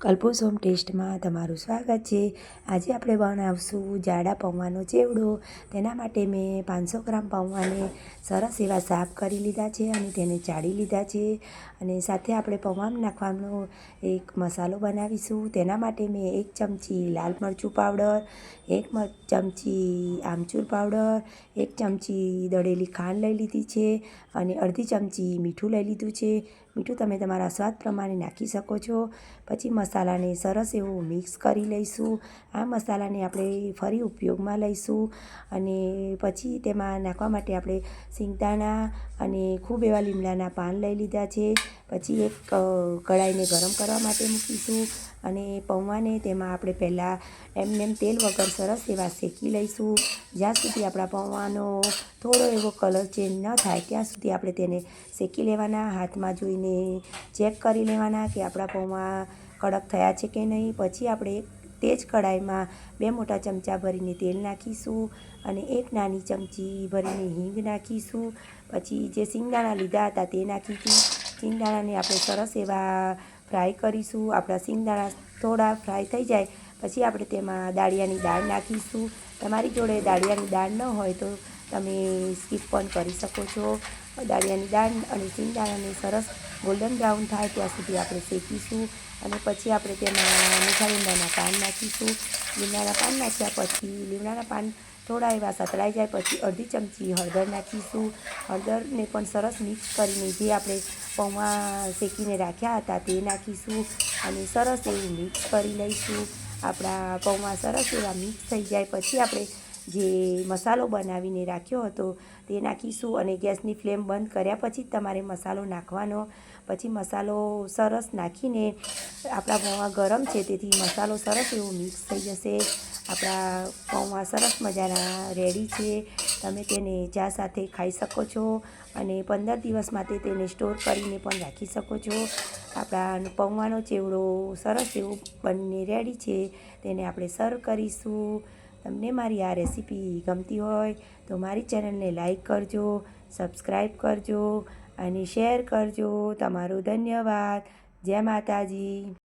કલ્પૂસ home ટેસ્ટમાં તમારું સ્વાગત છે। આજે આપણે બનાવશું જાડા પૌવાનો ચેવડો। તેના માટે મેં 500 ગ્રામ પૌવાને સરસ એવા સાફ કરી લીધા છે અને તેને ચાળી લીધા છે। અને સાથે આપણે પૌવામાં નાખવાનો એક મસાલો બનાવીશું। તેના માટે મેં 1 ચમચી લાલ મરચું પાવડર, 1 ચમચી આમચૂર પાવડર, 1 ચમચી દળેલી ખાંડ લઈ લીધી છે અને અડધી ચમચી મીઠું લઈ લીધું છે। મીઠું તમે તમારા સ્વાદ પ્રમાણે નાખી શકો છો। પછી મસાલાને સરસ એવું મિક્સ કરી લઈશું। આ મસાલાને આપણે ફરી ઉપયોગમાં લઈશું અને પછી તેમાં નાખવા માટે આપણે સિંગદાણા અને ખૂબ એવા લીમડાના પાન લઈ લીધા છે। પછી એક કઢાઈને ગરમ કરવા માટે મૂકીશું અને પૌવાને તેમાં આપણે પહેલાં એમ તેલ વગર સરસ એવા શેકી લઈશું। જ્યાં સુધી આપણા પૌવાનો થોડો એવો કલર ચેન્જ ન થાય ત્યાં સુધી આપણે તેને શેકી લેવાના। હાથમાં જોઈને ચેક કરી લેવાના કે આપણા પૌવા કડક થયા છે કે નહીં। પછી આપણે તે જ કઢાઈમાં 2 મોટા ચમચા ભરીને તેલ નાખીશું અને 1 નાની ચમચી ભરીને હિંગ નાખીશું। પછી જે સિંગદાણા લીધા હતા તે નાખીશું। સિંગદાણાને આપણે સરસ એવા ફ્રાય કરીશું। આપણા સિંગદાણા થોડા ફ્રાય થઈ જાય પછી આપણે તેમાં દાળિયાની દાળ નાખીશું। તમારી જોડે દાળિયાની દાળ ન હોય તો તમે સ્કીપ પણ કરી શકો છો। દાળિયાની દાળ અને સિંગદાણાને સરસ ગોલ્ડન બ્રાઉન થાય ત્યાં સુધી આપણે શેકીશું અને પછી આપણે તેમાં મીઠા લીમડાના પાન નાખીશું। લીમડાના પાન નાખ્યા પછી લીમડાના પાન થોડા એવા સતળાઈ જાય પછી અડધી ચમચી હળદર નાખીશું। હળદરને પણ સરસ મિક્સ કરીને જે આપણે પૌવા શેકીને રાખ્યા હતા તે નાખીશું અને સરસ એવું મિક્સ કરી લઈશું। આપણા પૌવા સરસ એવા મિક્સ થઈ જાય પછી આપણે જે મસાલો બનાવીને રાખ્યો હતો તે નાખીશું અને ગેસની ફ્લેમ બંધ કર્યા પછી તમારે મસાલો નાખવાનો। પછી મસાલો સરસ નાખીને આપણા પૌવા ગરમ છે તેથી મસાલો સરસ એવો મિક્સ થઈ જશે। આપણા પૌવા સરસ મજાના રેડી છે। તમે તેને ચા સાથે ખાઈ શકો છો અને 15 દિવસ માટે તેને સ્ટોર કરીને પણ રાખી શકો છો। આપણા પૌવાનો ચેવડો સરસ એવો બનીને રેડી છે। તેને આપણે સર્વ કરીશું। તમને મારી આ રેસીપી ગમતી હોય તો મારી ચેનલને લાઈક કરજો, સબસ્ક્રાઈબ કરજો અને શેર કરજો। તમારો ધન્યવાદ। જય માતાજી।